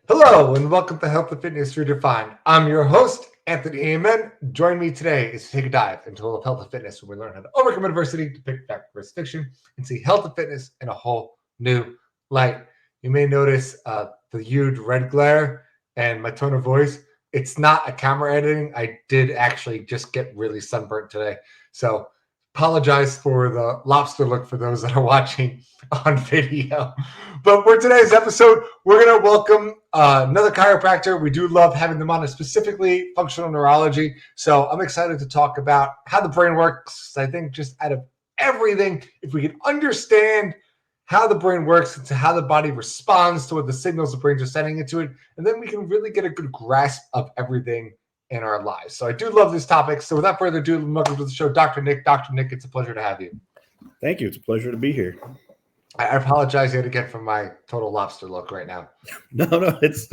Hello and welcome to Health and Fitness Redefined. I'm your host, Anthony Amen. Join me today is to take a dive into the world of health and fitness where we learn how to overcome adversity, depict fact versus fiction, and see health and fitness in a whole new light. You may notice the huge red glare and my tone of voice. It's not a camera editing. I did actually just get really sunburnt today. So apologize for the lobster look for those that are watching on video. But for today's episode, we're going to welcome another chiropractor. We do love having them on, specifically functional neurology. So I'm excited to talk about how the brain works. I think just out of everything, if we can understand how the brain works and to how the body responds to what the signals the brains are sending into it, and then we can really get a good grasp of everything in our lives. So I do love this topic. So without further ado, welcome to the show, Dr. Nick. Dr. Nick, it's a pleasure to have you. Thank you. It's a pleasure to be here. I apologize yet again for my total lobster look right now. No, it's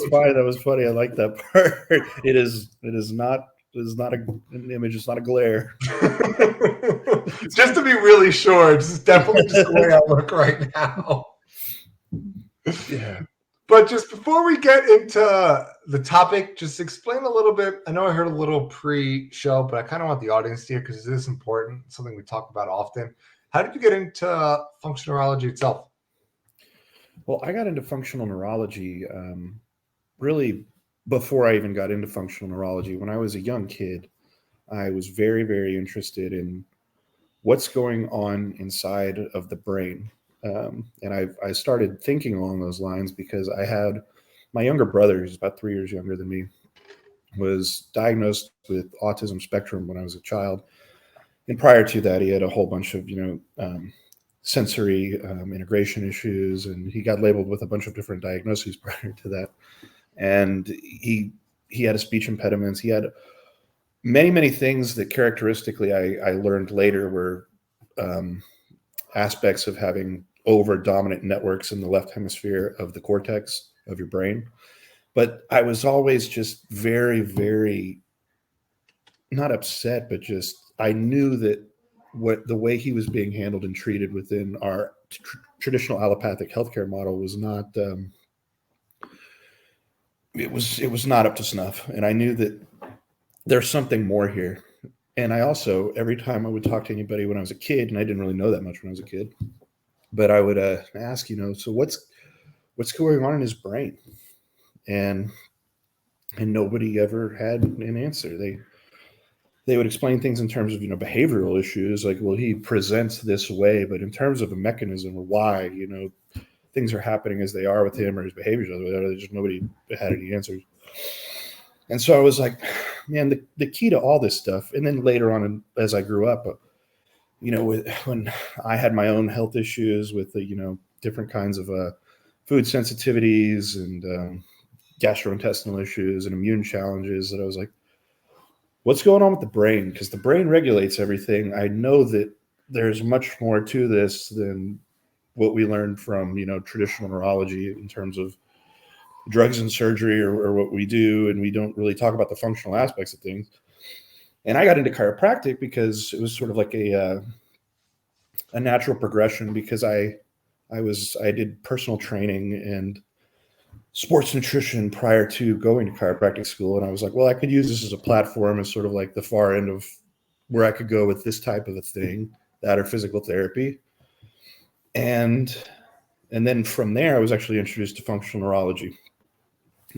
fine. That was funny. I like that part. It is not an image. It's not a glare. Just to be really sure, it's definitely just the way I look right now. Yeah. But just before we get into the topic, just explain a little bit. I know I heard a little pre-show, but I kind of want the audience to hear because it is important, something we talk about often. How did you get into functional neurology itself? Well, I got into functional neurology really before I even got into functional neurology. When I was a young kid, I was very, very interested in what's going on inside of the brain. And I started thinking along those lines because I had my younger brother, who's about 3 years younger than me, was diagnosed with autism spectrum when I was a child. And prior to that, he had a whole bunch of, sensory integration issues, and he got labeled with a bunch of different diagnoses prior to that. And he had a speech impediments. He had many, many things that characteristically I learned later were aspects of having over dominant networks in the left hemisphere of the cortex of your brain. But I was always just very, very not upset, but just I knew that the way he was being handled and treated within our traditional allopathic healthcare model was not it was not up to snuff. And I knew that there's something more here. And I also, every time I would talk to anybody when I was a kid, and I didn't really know that much when I was a kid, but I would ask, so what's going on in his brain? And nobody ever had an answer. They would explain things in terms of, behavioral issues, like, well, he presents this way, but in terms of a mechanism or why, things are happening as they are with him or his behaviors, just nobody had any answers. And so I was like, man, the key to all this stuff. And then later on, as I grew up, when I had my own health issues with the, different kinds of food sensitivities and gastrointestinal issues and immune challenges, that I was like, what's going on with the brain? Because the brain regulates everything. I know that there's much more to this than what we learned from, traditional neurology in terms of drugs and surgery or what we do. And we don't really talk about the functional aspects of things. And I got into chiropractic because it was sort of like a natural progression, because I did personal training and sports nutrition prior to going to chiropractic school. And I was like, well, I could use this as a platform as sort of like the far end of where I could go with this type of a thing, that or physical therapy. And then from there, I was actually introduced to functional neurology.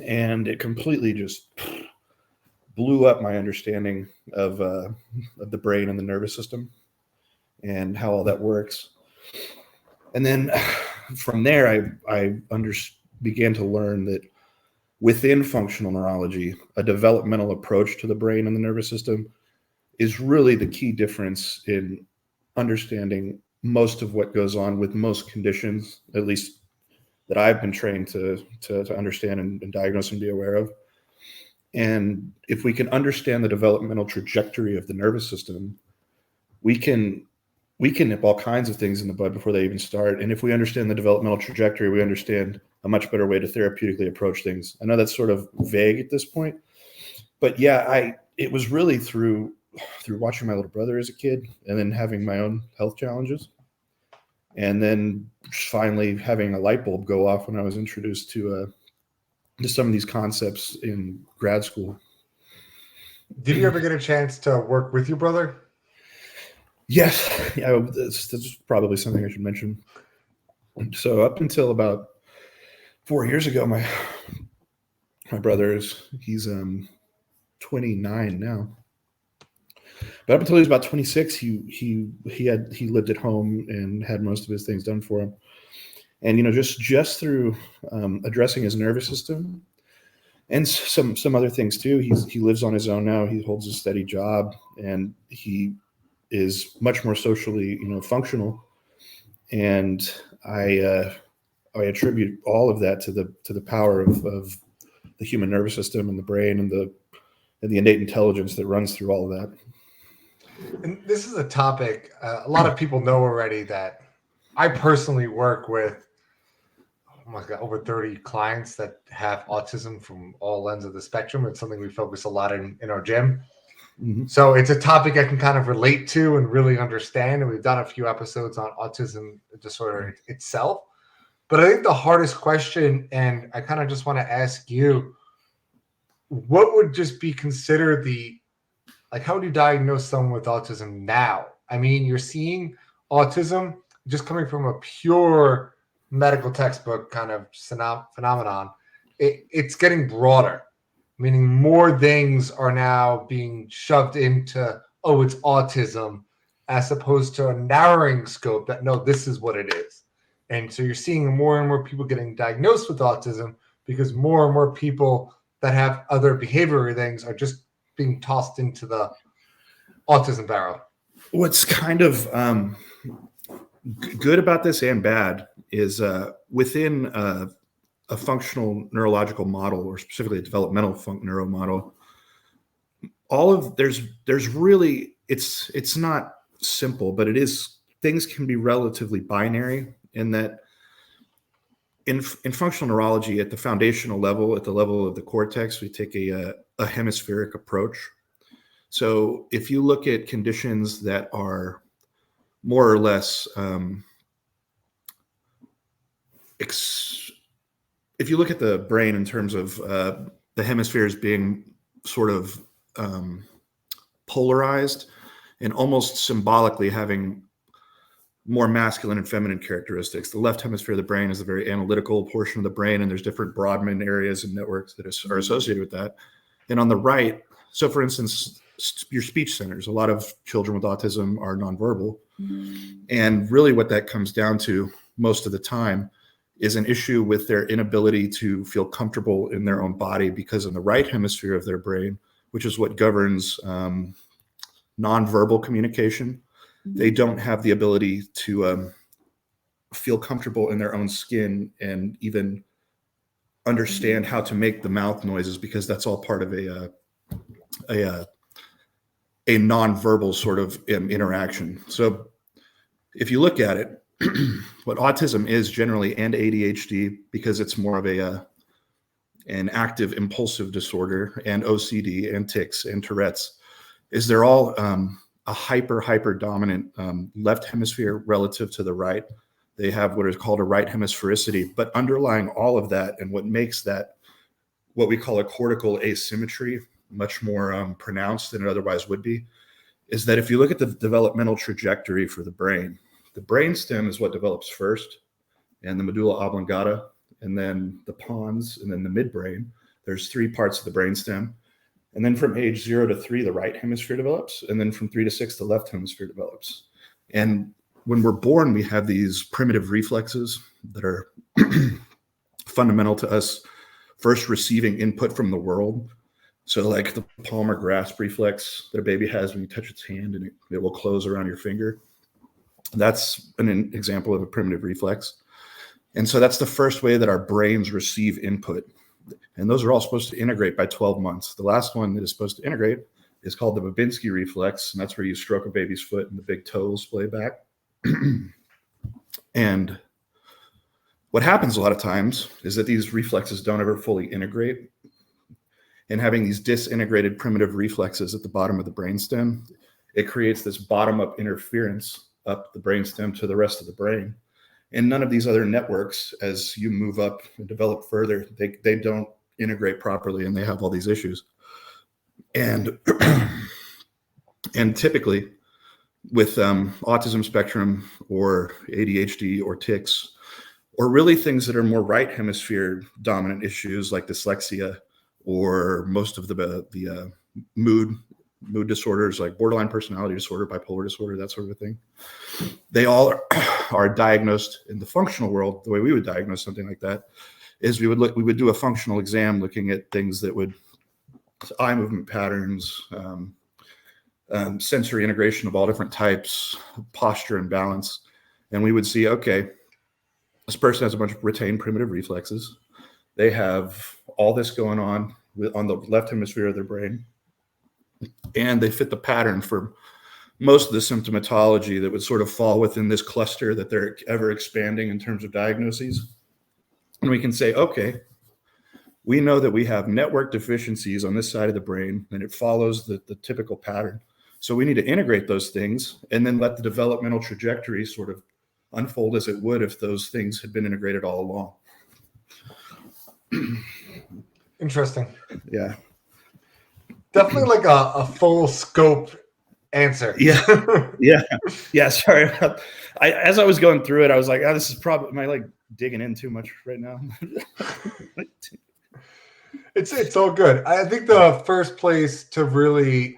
And it completely just blew up my understanding of the brain and the nervous system and how all that works. And then from there, I began to learn that within functional neurology, a developmental approach to the brain and the nervous system is really the key difference in understanding most of what goes on with most conditions, at least that I've been trained to understand and diagnose and be aware of. And if we can understand the developmental trajectory of the nervous system, we can nip all kinds of things in the bud before they even start. And if we understand the developmental trajectory, we understand a much better way to therapeutically approach things. I know that's sort of vague at this point, but yeah, it was really through watching my little brother as a kid and then having my own health challenges. And then finally having a light bulb go off when I was introduced to some of these concepts in grad school. Did you ever get a chance to work with your brother? Yes. Yeah, this is probably something I should mention. So up until about 4 years ago, my brother he's 29 now. But up until he was about 26, he lived at home and had most of his things done for him. And just through addressing his nervous system and some other things too, he lives on his own now. He holds a steady job, and he is much more socially functional. And I attribute all of that to the power of the human nervous system and the brain and the innate intelligence that runs through all of that. And this is a topic a lot of people know already, that I personally work with, oh my God, over 30 clients that have autism from all ends of the spectrum. It's something we focus a lot in our gym. Mm-hmm. So it's a topic I can kind of relate to and really understand. And we've done a few episodes on autism disorder itself. But I think the hardest question, and I kind of just want to ask you, what would just be considered how would you diagnose someone with autism now? I mean, you're seeing autism just coming from a pure medical textbook kind of phenomenon. It's getting broader, meaning more things are now being shoved into, oh, it's autism, as opposed to a narrowing scope that, no, this is what it is. And so you're seeing more and more people getting diagnosed with autism because more and more people that have other behavioral things are just being tossed into the autism barrel. What's kind of good about this and bad is within a functional neurological model, or specifically a developmental neuro model, there's really, it's not simple, but things can be relatively binary in that in functional neurology, at the foundational level, at the level of the cortex, we take a hemispheric approach. So if you look at conditions that are more or less, if you look at the brain in terms of the hemispheres being sort of polarized and almost symbolically having more masculine and feminine characteristics. The left hemisphere of the brain is the very analytical portion of the brain, and there's different Brodmann areas and networks that are associated with that. And on the right, so for instance, your speech centers, a lot of children with autism are nonverbal. Mm-hmm. And really what that comes down to most of the time is an issue with their inability to feel comfortable in their own body, because in the right hemisphere of their brain, which is what governs nonverbal communication, they don't have the ability to feel comfortable in their own skin and even understand how to make the mouth noises, because that's all part of a nonverbal sort of interaction. So if you look at it, what autism is generally, and ADHD, because it's more of an active impulsive disorder, and OCD and tics and Tourette's, is they're all a hyper dominant left hemisphere relative to the right. They have what is called a right hemisphericity, but underlying all of that, and what makes that what we call a cortical asymmetry much more pronounced than it otherwise would be, is that if you look at the developmental trajectory for the brainstem is what develops first, and the medulla oblongata, and then the pons, and then the midbrain. There's 3 parts of the brainstem. And then from age 0 to 3, the right hemisphere develops. And then from 3 to 6, the left hemisphere develops. And when we're born, we have these primitive reflexes that are fundamental to us first receiving input from the world. So like the palmar grasp reflex that a baby has when you touch its hand, and it will close around your finger. That's an example of a primitive reflex. And so that's the first way that our brains receive input. And those are all supposed to integrate by 12 months. The last one that is supposed to integrate is called the Babinski reflex. And that's where you stroke a baby's foot and the big toe will splay back. And what happens a lot of times is that these reflexes don't ever fully integrate. And having these disintegrated primitive reflexes at the bottom of the brainstem, it creates this bottom-up interference up the brainstem to the rest of the brain. And none of these other networks, as you move up and develop further, they don't integrate properly, and they have all these issues. And and typically with autism spectrum or ADHD or tics, or really things that are more right hemisphere dominant issues like dyslexia, or most of the mood disorders like borderline personality disorder, bipolar disorder, that sort of a thing. They all are diagnosed in the functional world. The way we would diagnose something like that is we would do a functional exam looking at things that would eye movement patterns, sensory integration of all different types, posture and balance. And we would see, okay, this person has a bunch of retained primitive reflexes. They have all this going on the left hemisphere of their brain, and they fit the pattern for most of the symptomatology that would sort of fall within this cluster that they're ever expanding in terms of diagnoses. And we can say, okay, we know that we have network deficiencies on this side of the brain, and it follows the typical pattern. So we need to integrate those things and then let the developmental trajectory sort of unfold as it would if those things had been integrated all along. Interesting. Yeah. Definitely like a full scope answer. Yeah. Sorry. As I was going through it, I was like, oh, this is probably, am I like digging in too much right now? It's all good. I think the first place to really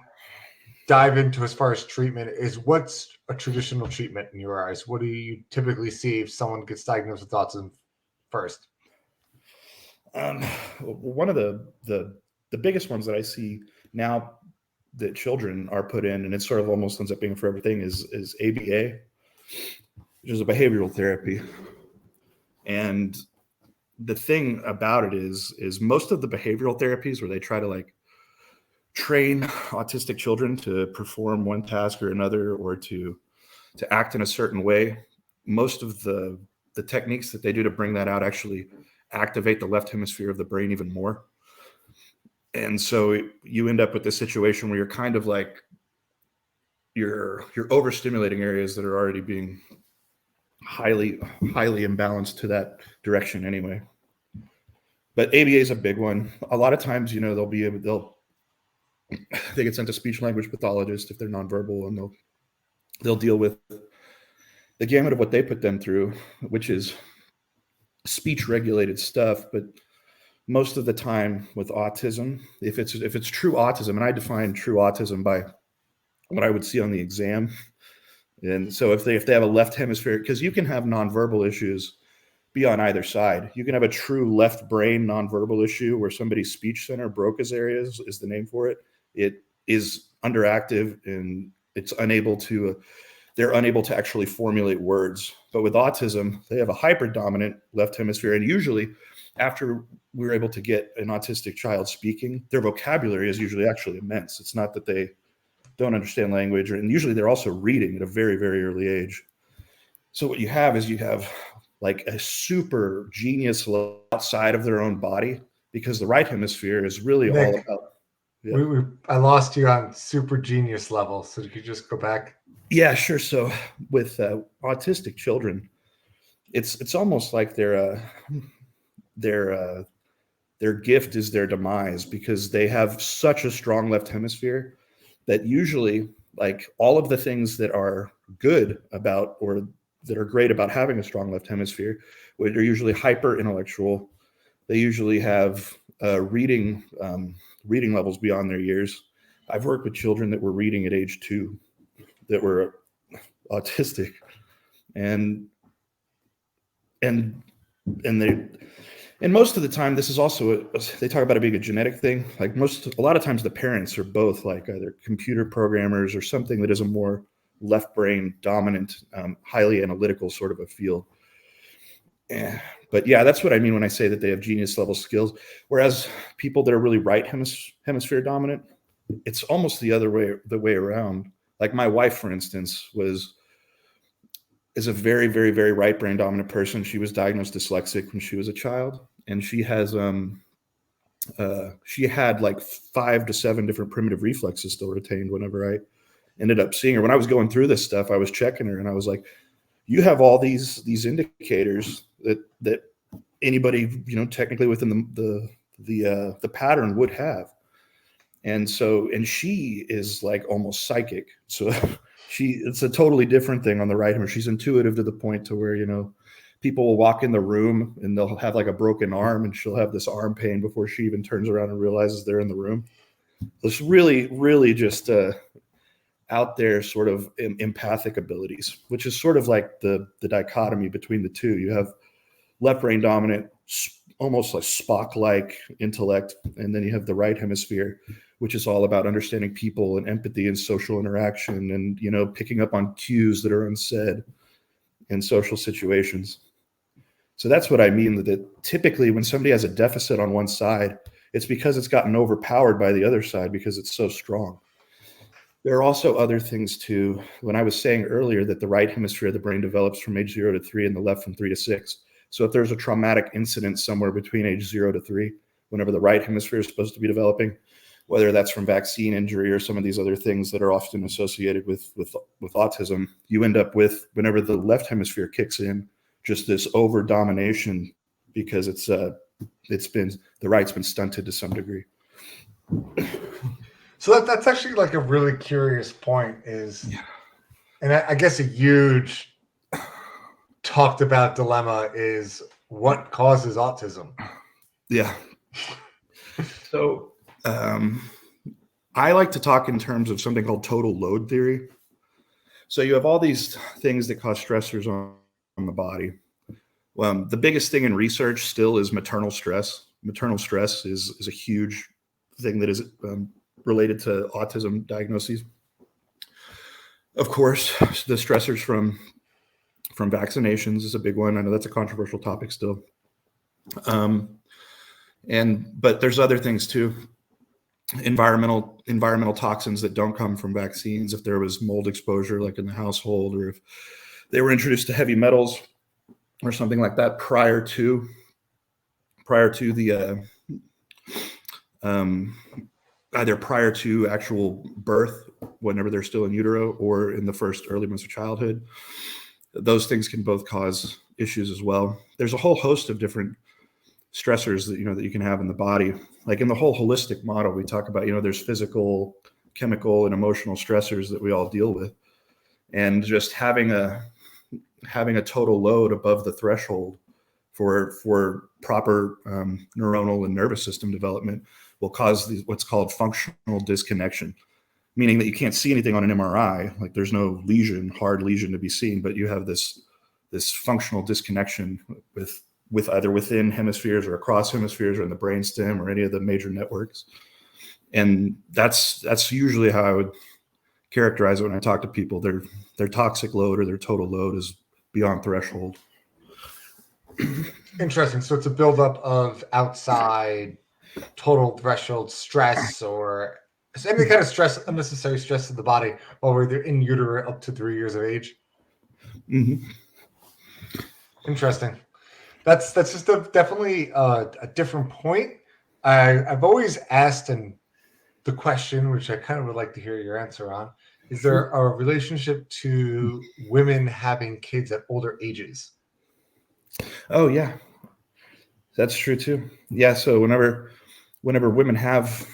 dive into as far as treatment is, what's a traditional treatment in your eyes? What do you typically see if someone gets diagnosed with autism first? One of the biggest ones that I see now that children are put in, and it sort of almost ends up being for everything, is ABA, which is a behavioral therapy. And the thing about it is most of the behavioral therapies where they try to like train autistic children to perform one task or another, or to act in a certain way, most of the techniques that they do to bring that out actually activate the left hemisphere of the brain even more. And so you end up with this situation where you're kind of like you're overstimulating areas that are already being highly imbalanced to that direction anyway. But ABA is a big one. A lot of times, you know, they get sent to speech language pathologists if they're nonverbal, and they'll deal with the gamut of what they put them through, which is speech regulated stuff. But most of the time with autism, if it's true autism, and I define true autism by what I would see on the exam. And so if they have a left hemisphere, because you can have nonverbal issues be on either side. You can have a true left brain nonverbal issue where somebody's speech center, Broca's area is the name for it. It is underactive and they're unable to actually formulate words. But with autism, they have a hyperdominant left hemisphere. And usually after we're able to get an autistic child speaking, their vocabulary is usually actually immense. It's not that they don't understand language, and usually they're also reading at a very, very early age. So what you have like a super genius outside of their own body, because the right hemisphere is really all about. Yeah. I lost you on super genius level, so you could just go back. Yeah, sure. So with autistic children, it's almost like their gift is their demise, because they have such a strong left hemisphere that usually, like, all of the things that are good about, or that are great about having a strong left hemisphere, where they're usually hyper intellectual. They usually have reading levels beyond their years. I've worked with children that were reading at age 2 that were autistic, and most of the time, this is also they talk about it being a genetic thing. Like a lot of times the parents are both like either computer programmers or something that is a more left brain dominant, highly analytical sort of a field. But yeah, that's what I mean when I say that they have genius level skills. Whereas people that are really right hemisphere dominant, it's almost the way around. Like my wife, for instance, is a very, very, very right brain dominant person. She was diagnosed dyslexic when she was a child, and she has she had like 5 to 7 different primitive reflexes still retained whenever I ended up seeing her. When I was going through this stuff, I was checking her and I was like, you have all these indicators that anybody, technically within the pattern would have. And she is like almost psychic. So it's a totally different thing on the right hand. She's intuitive to the point to where, people will walk in the room and they'll have like a broken arm and she'll have this arm pain before she even turns around and realizes they're in the room. It's really, really just out there sort of empathic abilities, which is sort of like the dichotomy between the two. You have left brain dominant, almost like Spock-like intellect, and then you have the right hemisphere, which is all about understanding people and empathy and social interaction and, picking up on cues that are unsaid in social situations. So that's what I mean, that typically when somebody has a deficit on one side, it's because it's gotten overpowered by the other side because it's so strong. There are also other things too. When I was saying earlier that the right hemisphere of the brain develops from age 0 to 3 and the left from 3 to 6. So if there's a traumatic incident somewhere between age 0 to 3, whenever the right hemisphere is supposed to be developing, whether that's from vaccine injury or some of these other things that are often associated with autism, you end up with, whenever the left hemisphere kicks in, just this over domination because the right's been stunted to some degree. So that's actually like a really curious point and I guess a huge talked about dilemma is what causes autism. Yeah. So I like to talk in terms of something called total load theory. So you have all these things that cause stressors on the body. The biggest thing in research still is maternal stress. Maternal stress is a huge thing that is related to autism diagnoses. Of course, the stressors from vaccinations is a big one. I know that's a controversial topic still. But there's other things too. Environmental toxins that don't come from vaccines. If there was mold exposure, like in the household, or if they were introduced to heavy metals or something like that prior to the either prior to actual birth, whenever they're still in utero, or in the first early months of childhood, those things can both cause issues as well. There's a whole host of different stressors that you can have in the body. Like in the whole holistic model, we talk about, there's physical, chemical, and emotional stressors that we all deal with. And just having a total load above the threshold for proper neuronal and nervous system development will cause what's called functional disconnection, meaning that you can't see anything on an MRI. Like there's no hard lesion to be seen, but you have this functional disconnection with either within hemispheres or across hemispheres or in the brainstem or any of the major networks. And that's usually how I would characterize it when I talk to people. Their toxic load or their total load is beyond threshold. Interesting. So it's a buildup of outside total threshold stress or any kind of stress, unnecessary stress to the body while we're in utero up to 3 years of age. Mm-hmm. Interesting. That's just definitely a different point. I've always asked the question, which I kind of would like to hear your answer on, is there a relationship to women having kids at older ages? Oh yeah, that's true too. Yeah. So whenever women have,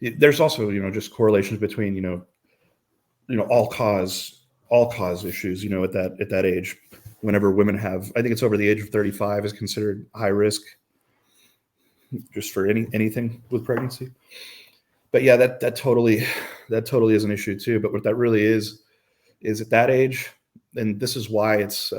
there's also, just correlations between, all cause issues, at that age. Whenever women have, I think it's over the age of 35 is considered high risk just for anything with pregnancy. But yeah, that totally is an issue too. But what that really is at that age, and this is why it's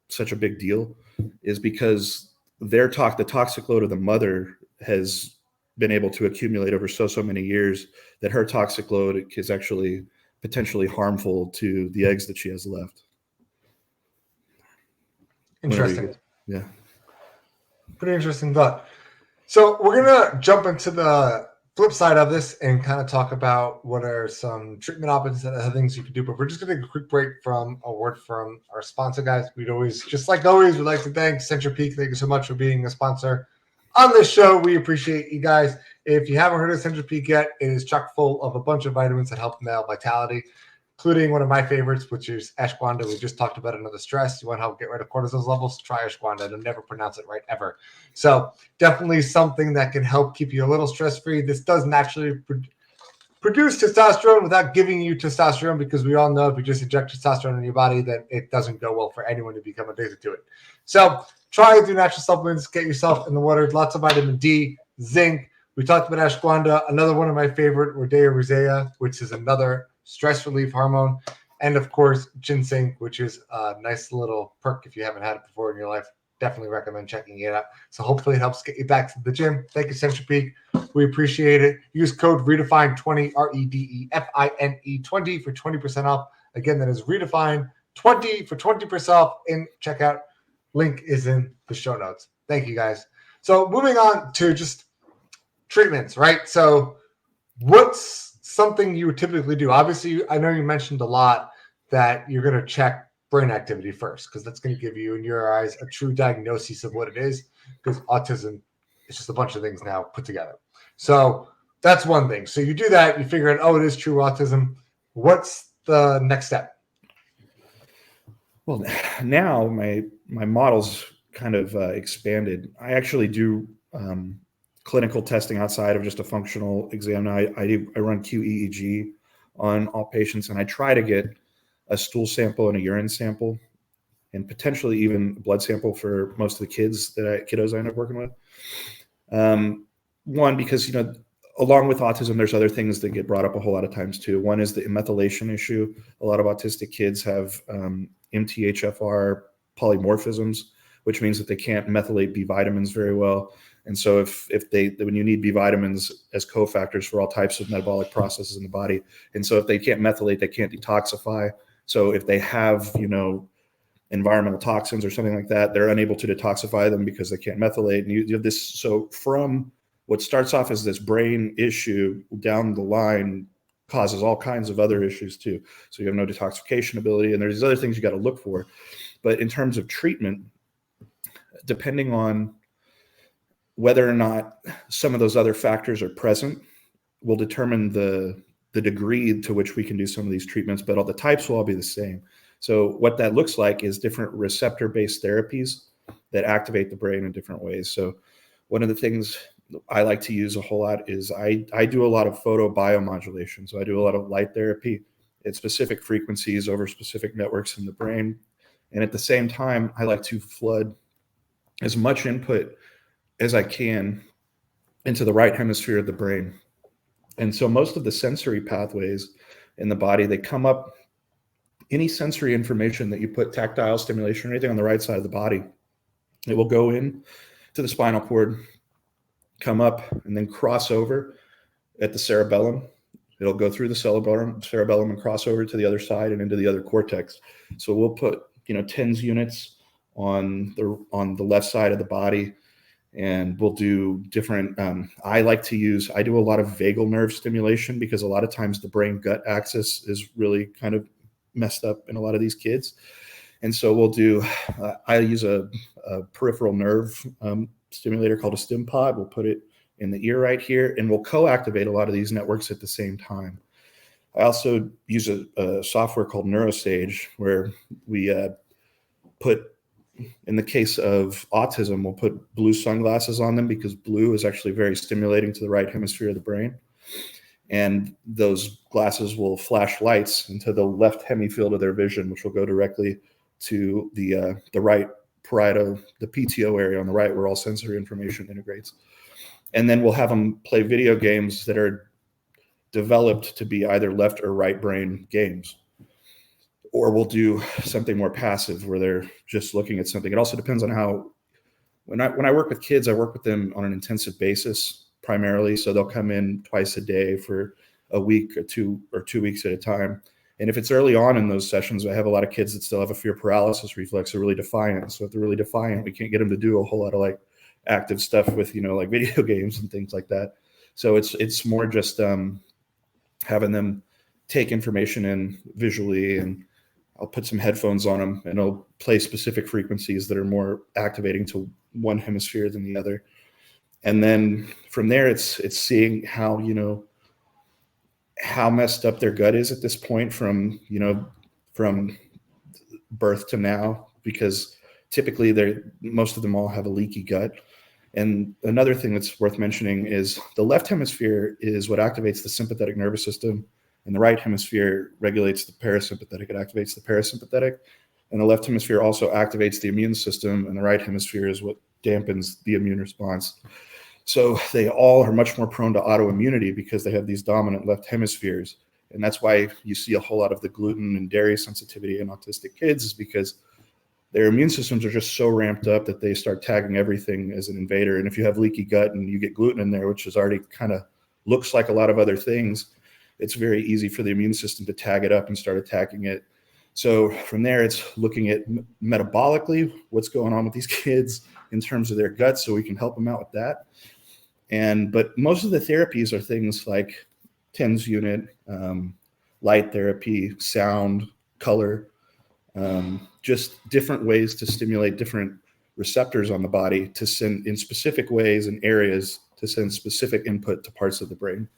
such a big deal, is because the toxic load of the mother has been able to accumulate over so many years that her toxic load is actually potentially harmful to the eggs that she has left. Interesting. Yeah. Pretty interesting thought. So we're going to jump into the flip side of this and kind of talk about what are some treatment options and other things you can do. But we're just going to take a quick break from a word from our sponsor, guys. We'd like to thank Centripeak. Thank you so much for being a sponsor on this show. We appreciate you guys. If you haven't heard of Centripeak yet, it is chock full of a bunch of vitamins that help male vitality. including one of my favorites, which is ashwagandha. We just talked about another stress. You want to help get rid of cortisol levels? Try ashwagandha. I'll never pronounce it right ever. So definitely something that can help keep you a little stress-free. This does naturally produce testosterone without giving you testosterone, because we all know if you just inject testosterone in your body, then it doesn't go well for anyone to become addicted to it. So try to do natural supplements, get yourself in the water, lots of vitamin D, zinc. We talked about ashwagandha, another one of my favorite, Rhodea rosea, which is another stress relief hormone. And of course, ginseng, which is a nice little perk if you haven't had it before in your life. Definitely recommend checking it out. So hopefully it helps get you back to the gym. Thank you, Central Peak. We appreciate it. Use code REDEFINE20, REDEFINE 20 for 20% off. Again, that is REDEFINE20 for 20% off in checkout. Link is in the show notes. Thank you, guys. So moving on to just treatments, right? So what's something you would typically do? Obviously, I know you mentioned a lot that you're going to check brain activity first, because that's going to give you, in your eyes, a true diagnosis of what it is, because autism is just a bunch of things now put together. So that's one thing. So you do that, you figure out, oh, it is true autism. What's the next step? Well, now my model's kind of expanded. I actually do clinical testing outside of just a functional exam. Now I run QEEG on all patients, and I try to get a stool sample and a urine sample, and potentially even a blood sample for most of the kiddos I end up working with. One, because, along with autism, there's other things that get brought up a whole lot of times too. One is the methylation issue. A lot of autistic kids have MTHFR polymorphisms, which means that they can't methylate B vitamins very well. And so when you need B vitamins as cofactors for all types of metabolic processes in the body, and so if they can't methylate, they can't detoxify. So if they have, environmental toxins or something like that, they're unable to detoxify them because they can't methylate. And you have this, so from what starts off as this brain issue down the line causes all kinds of other issues too. So you have no detoxification ability, and there's other things you got to look for. But in terms of treatment, depending on whether or not some of those other factors are present will determine the degree to which we can do some of these treatments, but all the types will all be the same. So what that looks like is different receptor-based therapies that activate the brain in different ways. So one of the things I like to use a whole lot is I do a lot of photobiomodulation. So I do a lot of light therapy at specific frequencies over specific networks in the brain. And at the same time, I like to flood as much input as I can into the right hemisphere of the brain. And so most of the sensory pathways in the body, they come up, any sensory information that you put, tactile stimulation or anything on the right side of the body, it will go in to the spinal cord, come up, and then cross over at the cerebellum. It'll go through the cerebellum and cross over to the other side and into the other cortex. So we'll put, TENS units on the left side of the body, and we'll do different, I do a lot of vagal nerve stimulation, because a lot of times the brain gut axis is really kind of messed up in a lot of these kids. And so I use a peripheral nerve stimulator called a stim pod. We'll put it in the ear right here, and we'll co-activate a lot of these networks at the same time. I also use a software called Neurosage, where we put, in the case of autism, we'll put blue sunglasses on them, because blue is actually very stimulating to the right hemisphere of the brain. And those glasses will flash lights into the left hemifield of their vision, which will go directly to the right parietal, the PTO area on the right, where all sensory information integrates. And then we'll have them play video games that are developed to be either left or right brain games. Or we'll do something more passive where they're just looking at something. It also depends on how, when I work with kids, I work with them on an intensive basis primarily. So they'll come in twice a day for a week or 2 weeks at a time. And if it's early on in those sessions, I have a lot of kids that still have a fear paralysis reflex. They're really defiant. So if they're really defiant, we can't get them to do a whole lot of active stuff with, like video games and things like that. So it's more just having them take information in visually, and I'll put some headphones on them, and I'll play specific frequencies that are more activating to one hemisphere than the other. And then from there, it's seeing how, how messed up their gut is at this point from birth to now, because typically most of them all have a leaky gut. And another thing that's worth mentioning is the left hemisphere is what activates the sympathetic nervous system, and the right hemisphere regulates the parasympathetic. It activates the parasympathetic, and the left hemisphere also activates the immune system, and the right hemisphere is what dampens the immune response. So they all are much more prone to autoimmunity because they have these dominant left hemispheres. And that's why you see a whole lot of the gluten and dairy sensitivity in autistic kids, is because their immune systems are just so ramped up that they start tagging everything as an invader. And if you have leaky gut and you get gluten in there, which is already kind of looks like a lot of other things, it's very easy for the immune system to tag it up and start attacking it. So from there, it's looking at metabolically what's going on with these kids in terms of their guts, so we can help them out with that. But most of the therapies are things like TENS unit, light therapy, sound, color, just different ways to stimulate different receptors on the body to send in specific ways and areas to send specific input to parts of the brain.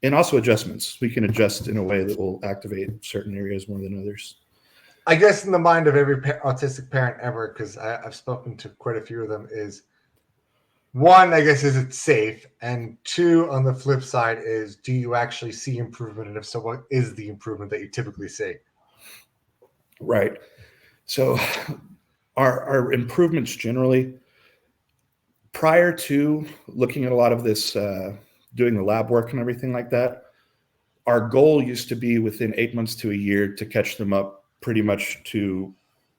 And also adjustments. We can adjust in a way that will activate certain areas more than others. I guess in the mind of every autistic parent ever, because I've spoken to quite a few of them, is one, I guess, is it safe? And two, on the flip side, is do you actually see improvement? And if so, what is the improvement that you typically see? Right. So our improvements generally, prior to looking at a lot of this, doing the lab work and everything like that, our goal used to be within 8 months to a year to catch them up pretty much to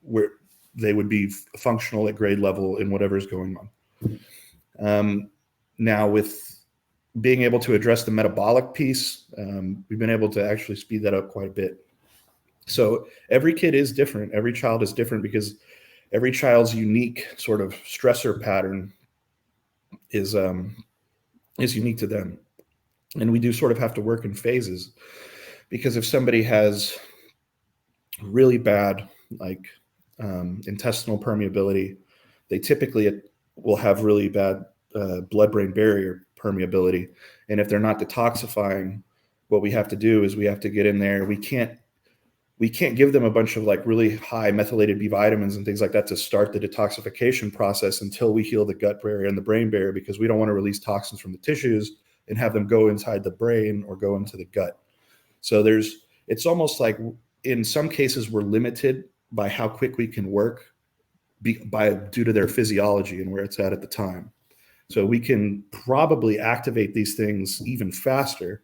where they would be functional at grade level in whatever's going on. Now, with being able to address the metabolic piece, we've been able to actually speed that up quite a bit. So every kid is different. Every child is different because every child's unique sort of stressor pattern is unique to them. And we do sort of have to work in phases, because if somebody has really bad, like intestinal permeability, they typically will have really bad blood-brain barrier permeability. And if they're not detoxifying, what we have to do is we have to get in there. We can't give them a bunch of like really high methylated B vitamins and things like that to start the detoxification process until we heal the gut barrier and the brain barrier, because we don't want to release toxins from the tissues and have them go inside the brain or go into the gut. So it's almost like in some cases we're limited by how quick we can work due to their physiology and where it's at the time. So we can probably activate these things even faster,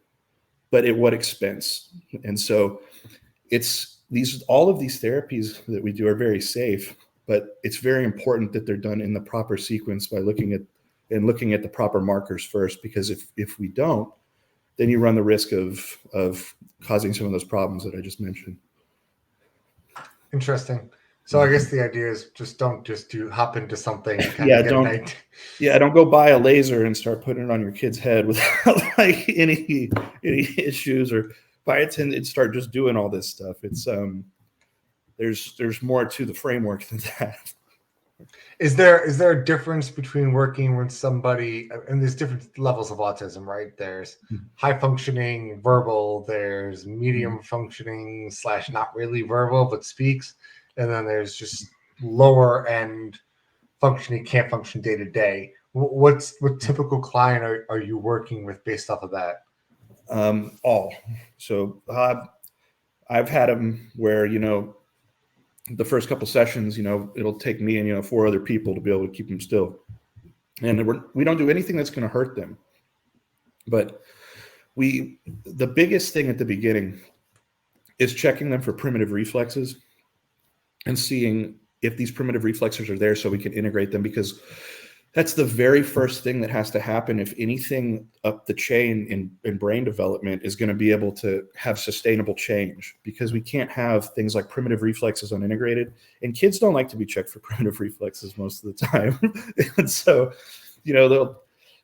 but at what expense? And so all of these therapies that we do are very safe, but it's very important that they're done in the proper sequence by looking at the proper markers first, because if we don't, then you run the risk of causing some of those problems that I just mentioned. Interesting. So I guess the idea is just don't hop into something and kind Yeah, of get an idea. don't go buy a laser and start putting it on your kid's head without like any issues, or buy it and start just doing all this stuff. It's there's more to the framework than that. Is there a difference between working with somebody, and there's different levels of autism, right? There's high functioning verbal, there's medium functioning / not really verbal but speaks, and then there's just lower end functioning, can't function day to day. What typical client are you working with based off of that? All. So I've had them where, the first couple sessions, it'll take me and 4 other people to be able to keep them still, and we don't do anything that's going to hurt them. But the biggest thing at the beginning is checking them for primitive reflexes and seeing if these primitive reflexes are there, so we can integrate them, because that's the very first thing that has to happen if anything up the chain in brain development is going to be able to have sustainable change, because we can't have things like primitive reflexes unintegrated, and kids don't like to be checked for primitive reflexes most of the time. And so,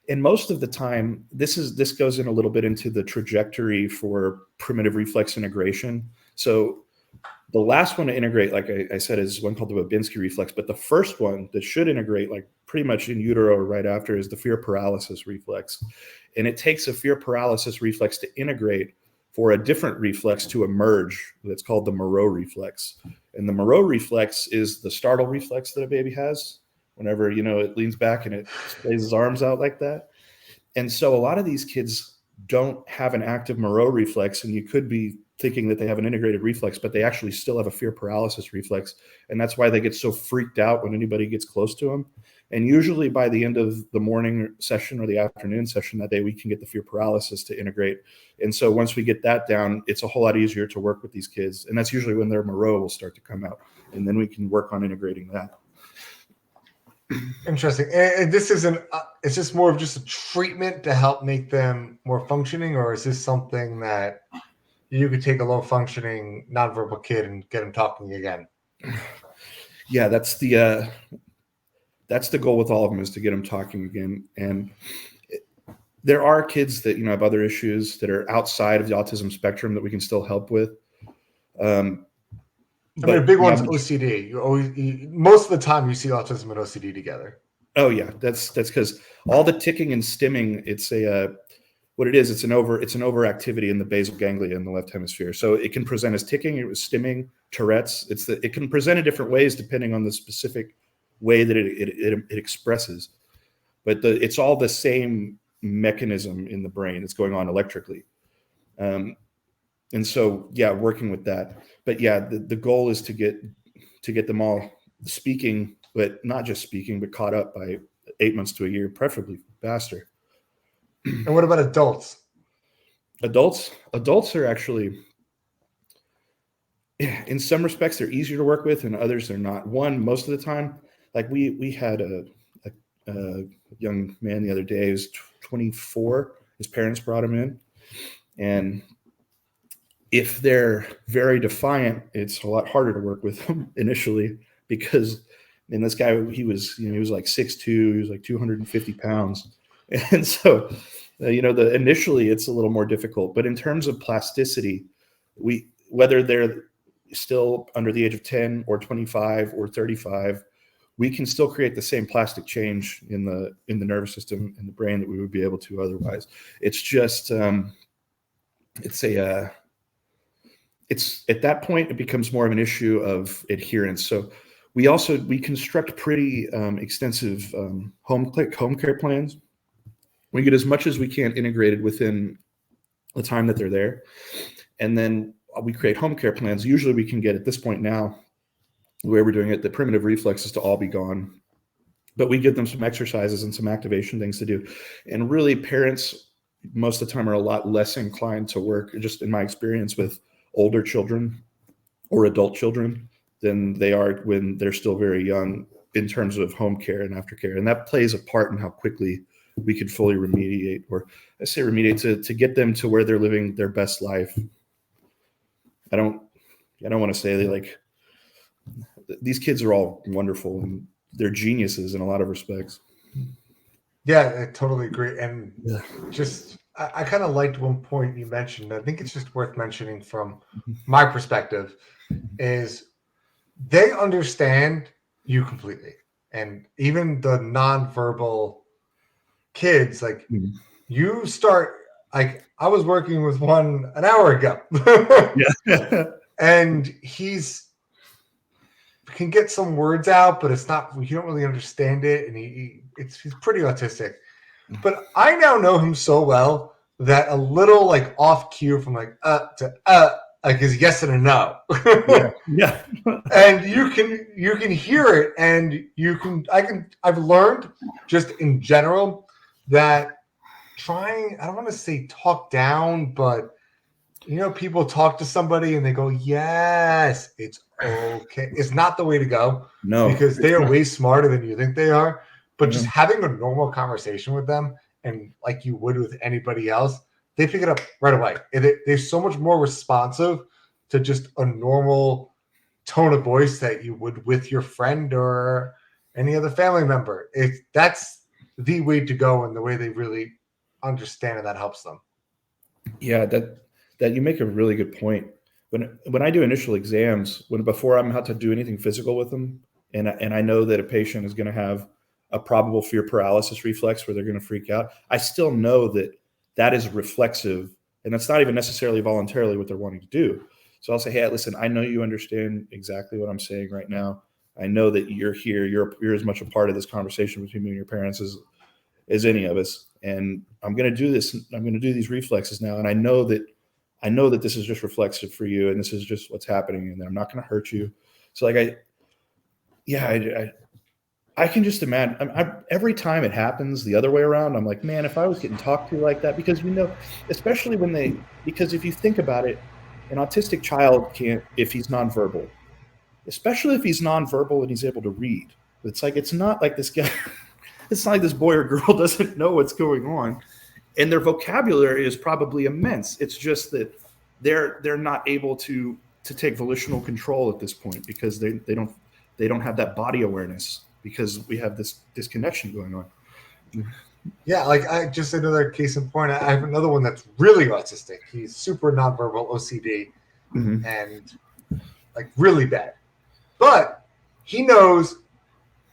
and most of the time, this goes in a little bit into the trajectory for primitive reflex integration. So The last one to integrate, like I said, is one called the Babinski reflex. But the first one that should integrate, like pretty much in utero or right after, is the fear paralysis reflex. And it takes a fear paralysis reflex to integrate for a different reflex to emerge. That's called the Moreau reflex. And the Moreau reflex is the startle reflex that a baby has whenever, it leans back and it sprays its arms out like that. And so a lot of these kids don't have an active Moreau reflex, and you could be thinking that they have an integrated reflex, but they actually still have a fear paralysis reflex. And that's why they get so freaked out when anybody gets close to them. And usually by the end of the morning session or the afternoon session that day, we can get the fear paralysis to integrate. And so once we get that down, it's a whole lot easier to work with these kids. And that's usually when their Moreau will start to come out. And then we can work on integrating that. Interesting. And this isn't, it's just more of just a treatment to help make them more functioning, or is this something that you could take a low functioning nonverbal kid and get them talking again? Yeah, that's the goal with all of them, is to get them talking again. And there are kids that, have other issues that are outside of the autism spectrum that we can still help with. A big one's OCD. Most of the time you see autism and OCD together. Oh yeah, that's because all the ticking and stimming, it's what it is. It's an overactivity in the basal ganglia in the left hemisphere. So it can present as ticking, stimming, Tourette's. It can present in different ways depending on the specific way that it expresses. But it's all the same mechanism in the brain that's going on electrically. And so, yeah, working with that. But yeah, the goal is to get them all speaking, but not just speaking, but caught up by 8 months to a year, preferably faster. And what about adults? Adults are actually, in some respects, they're easier to work with, and others they're not. Most of the time, like we had a young man the other day. He was 24. His parents brought him in, and if they're very defiant, it's a lot harder to work with them initially, because this guy, he was like 6'2", he was like 250 pounds. And so, initially it's a little more difficult, but in terms of plasticity, whether they're still under the age of 10 or 25 or 35, we can still create the same plastic change in the nervous system and the brain that we would be able to otherwise. It's just, it's at that point, it becomes more of an issue of adherence. So we construct pretty extensive home care plans. We get as much as we can integrated within the time that they're there. And then we create home care plans. Usually we can get, at this point now, the way we're doing it, the primitive reflexes to all be gone. But we give them some exercises and some activation things to do. And really, parents, most of the time, are a lot less inclined to work, just in my experience, with older children or adult children than they are when they're still very young, in terms of home care and aftercare. And that plays a part in how quickly we could fully remediate, or I say remediate, to get them to where they're living their best life. I don't want to say these kids are all wonderful and they're geniuses in a lot of respects. Yeah, I totally agree. And just, I kind of liked one point you mentioned. I think it's just worth mentioning from my perspective, is they understand you completely. And even the nonverbal kids, like you start, like I was working with one an hour ago. Yeah. And he's can get some words out, but it's not, you don't really understand it. And he's pretty autistic. But I now know him so well that a little like off cue from like to like is yes and a no. Yeah. And you can hear it, and I've learned just in general that trying, I don't want to say talk down, but people talk to somebody and they go, yes, it's okay. It's not the way to go. No, because they are way smarter than you think they are. But just having a normal conversation with them, and like you would with anybody else, they pick it up right away. They're so much more responsive to just a normal tone of voice that you would with your friend or any other family member. That's the way to go, and the way they really understand, and that helps them. Yeah, that you make a really good point. when I do initial exams, before I'm about to do anything physical with them, and I know that a patient is going to have a probable fear paralysis reflex where they're going to freak out, I still know that is reflexive, and that's not even necessarily voluntarily what they're wanting to do. So I'll say, hey, listen, I know you understand exactly what I'm saying right now. I know that you're here. You're as much a part of this conversation between me and your parents as any of us. And I'm going to do this. I'm going to do these reflexes now. And I know that this is just reflexive for you, and this is just what's happening, and I'm not going to hurt you. So like I can just imagine. Every time it happens the other way around, I'm like, man, if I was getting talked to like that, because especially because if you think about it, an autistic child can't, if he's nonverbal, especially if he's nonverbal and he's able to read. It's not like this guy, it's not like this boy or girl doesn't know what's going on. And their vocabulary is probably immense. It's just that they're not able to take volitional control at this point because they don't have that body awareness because we have this disconnection going on. Yeah, like I just another case in point. I have another one that's really autistic. He's super nonverbal OCD and like really bad. But he knows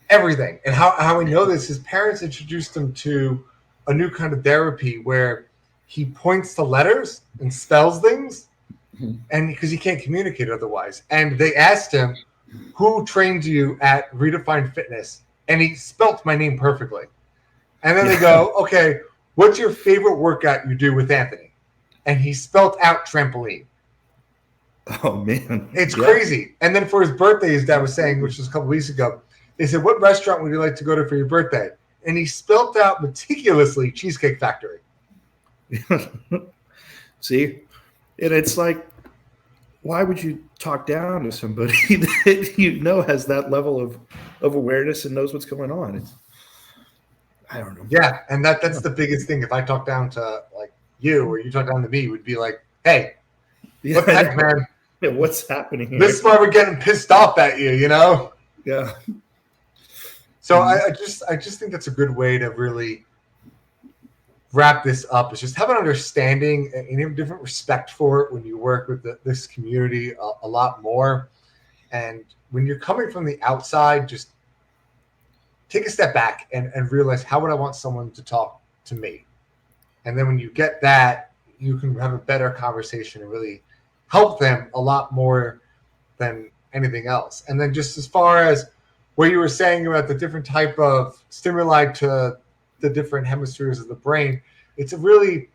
everything. And how we know this, his parents introduced him to a new kind of therapy where he points to letters and spells things, and because he can't communicate otherwise. And they asked him, who trained you at Redefined Fitness? And he spelt my name perfectly. And then they go, okay, what's your favorite workout you do with Anthony? And he spelt out trampoline. Oh, man. It's crazy. And then for his birthday, his dad was saying, which was a couple weeks ago, they said, what restaurant would you like to go to for your birthday? And he spelt out meticulously Cheesecake Factory. See? And it's like, why would you talk down to somebody that has that level of awareness and knows what's going on? I don't know. Yeah, and that's the biggest thing. If I talk down to like you or you talk down to me, would be like, hey, what the heck, man? Yeah, what's happening here? This is why we're getting pissed off at you, you know? Yeah. So I just think that's a good way to really wrap this up, is just have an understanding and a different respect for it when you work with this community a lot more. And when you're coming from the outside, just take a step back and realize, how would I want someone to talk to me? And then when you get that, you can have a better conversation and really help them a lot more than anything else. And then just as far as what you were saying about the different type of stimuli to the different hemispheres of the brain, it's an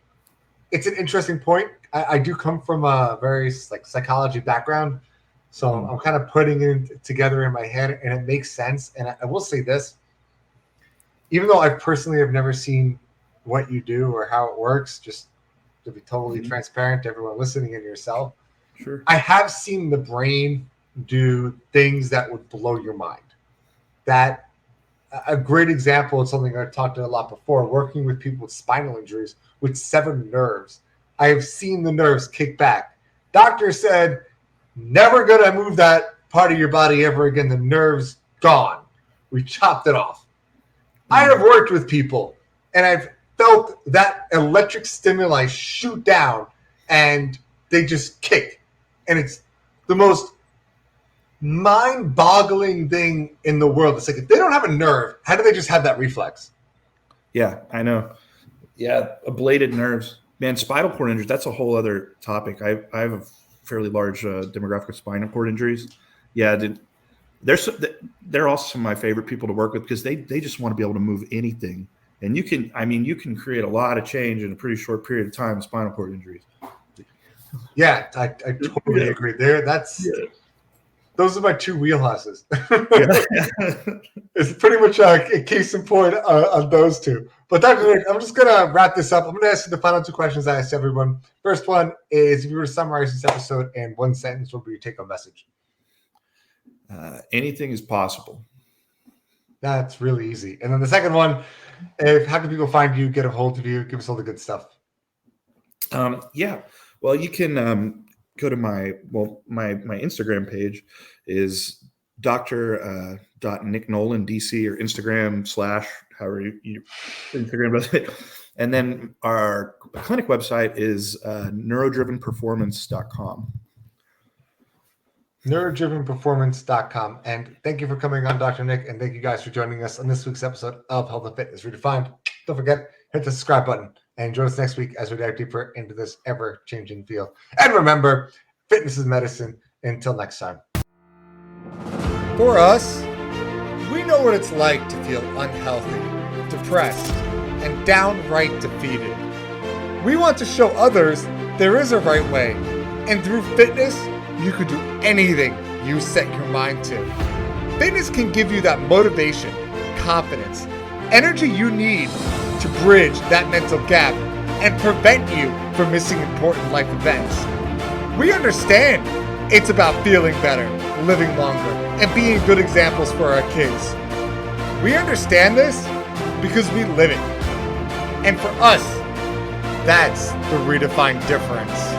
interesting point. I do come from a very psychology background, so I'm kind of putting it together in my head, and it makes sense. And I will say this, even though I personally have never seen what you do or how it works, just to be totally transparent to everyone listening and yourself, sure, I have seen the brain do things that would blow your mind. That a great example of something I've talked a lot before, working with people with spinal injuries with severed nerves. I have seen the nerves kick back. Doctor said, never going to move that part of your body ever again. The nerve's gone. We chopped it off. I have worked with people, and I've felt that electric stimuli shoot down, and they just kick. And it's the most mind-boggling thing in the world. It's like, if they don't have a nerve, how do they just have that reflex? Yeah, I know. Yeah, ablated nerves. Man, spinal cord injuries, that's a whole other topic. I have a fairly large demographic of spinal cord injuries. Yeah, they're also some of my favorite people to work with because they just want to be able to move anything. And you can create a lot of change in a pretty short period of time with spinal cord injuries. Yeah, I totally agree. Those are my two wheelhouses. It's pretty much a case in point on those two. But Dr. Nick, I'm just going to wrap this up. I'm going to ask you the final two questions I asked everyone. First one is, if you were to summarize this episode in one sentence, what would your take-home message? Anything is possible. That's really easy. And then the second one, how can people find you, get a hold of you, give us all the good stuff? Yeah. Well, you can go to my Instagram page is Dr. Nick Nolan DC, or Instagram / however you Instagram does it. And then our clinic website is neurodrivenperformance.com. neurodrivenperformance.com. And thank you for coming on, Dr. Nick, and thank you guys for joining us on this week's episode of Health and Fitness Redefined. Don't forget, hit the subscribe button and join us next week as we dive deeper into this ever-changing field. And remember, fitness is medicine. Until next time. For us, we know what it's like to feel unhealthy, depressed, and downright defeated. We want to show others there is a right way, and through fitness, you can do anything you set your mind to. Fitness can give you that motivation, confidence, energy you need to bridge that mental gap and prevent you from missing important life events. We understand it's about feeling better, living longer, and being good examples for our kids. We understand this because we live it. And for us, that's the redefined difference.